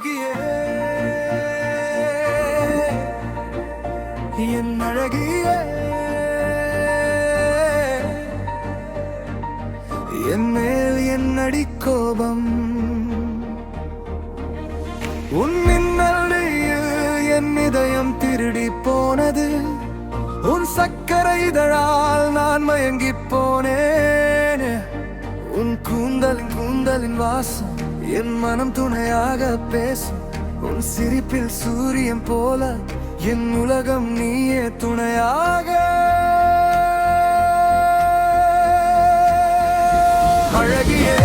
அழகியே என் அழகியே என் மேல் என்னடி கோபம் உன் மின்னலில் என் இதயம் திருடி போனது உன் சக்கரை இதழால் நான் மயங்கி போனேன் உன் கூந்தலின் வாசம் என் மனம் துணையாக பேசும் உன் சிரிப்பில் சூரியன் போல என் உலகம் நீயே துணையாக அழகியே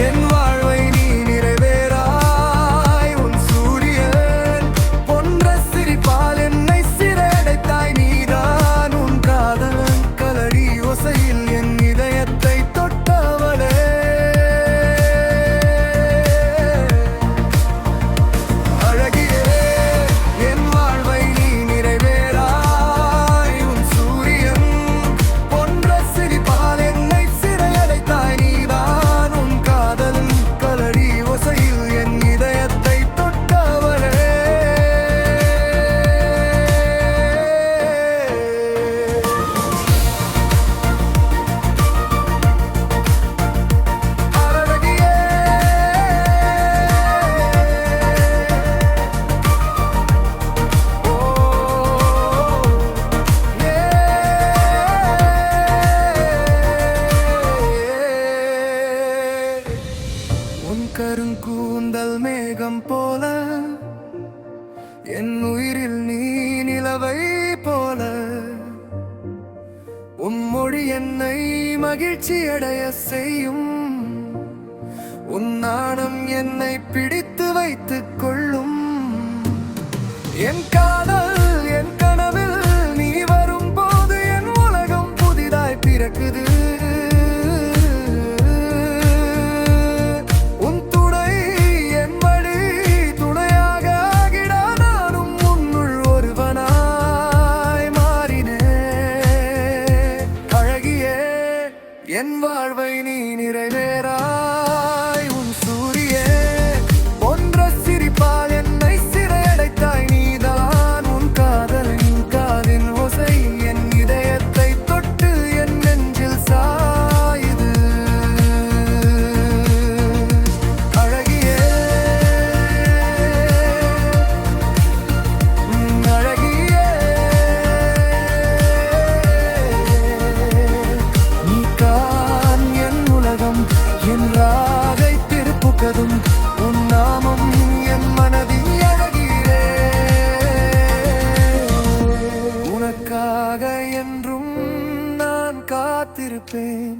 என் வாழ்வை நீ நிறைவேறாய் உன் சூரியன் போன்ற சிரிப்பால் என்னை சிறையடைத்தாய் நீதான் உன் காதலன் கலரி ஓசையில் என் இதயத்தை தொட்டவளே அழகியே என் வாழ்வை நீ நிறைவேறாய் உன் சூரியன் போன்ற சிரிப்பால் என்னை சிறையடைத்தாய் நீதான் உன் காதலன் கலரி ஓசையில் என் இதயத்தை தொட்டவளே அழகியே உன் கருங்கூந்தல் மேகம் போல என் உயிரில் நீ நிலவை போல உன் மொழி என்னை மகிழ்ச்சி அடைய செய்யும் உன் நாணம் என்னை பிடித்து வைத்துக் கொள்ளும் என் காதல் என் கனவில் நீ வரும்போது என் உலகம் புதிதாய் பிறக்குது உன் துணை என் வழி துணையாக ஆகிட நானும் உன்னுள் ஒருவனாய் மாறினேன் அழகியே என் வாழ்வை நீ நிறைவேறாய் உன் சூரியே போன்ற சிரிப்பால் என்னை சிறையடைத்தாய் நீதான் உன் காதின் ஓசை என் இதயத்தை தொட்டு என் நெஞ்சில் சாயுது அழகியே அழகியே நீ தான் என் உலகம் என் ராகை திருப்புகதும் உன் நாமம் என் மனதின் அழகியே உனக்காக என்றும் நான் காத்திருப்பேன்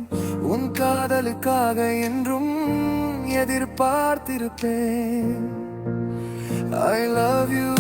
உன் காதலுக்காக என்றும் எதிர்பார்த்திருப்பேன் I love you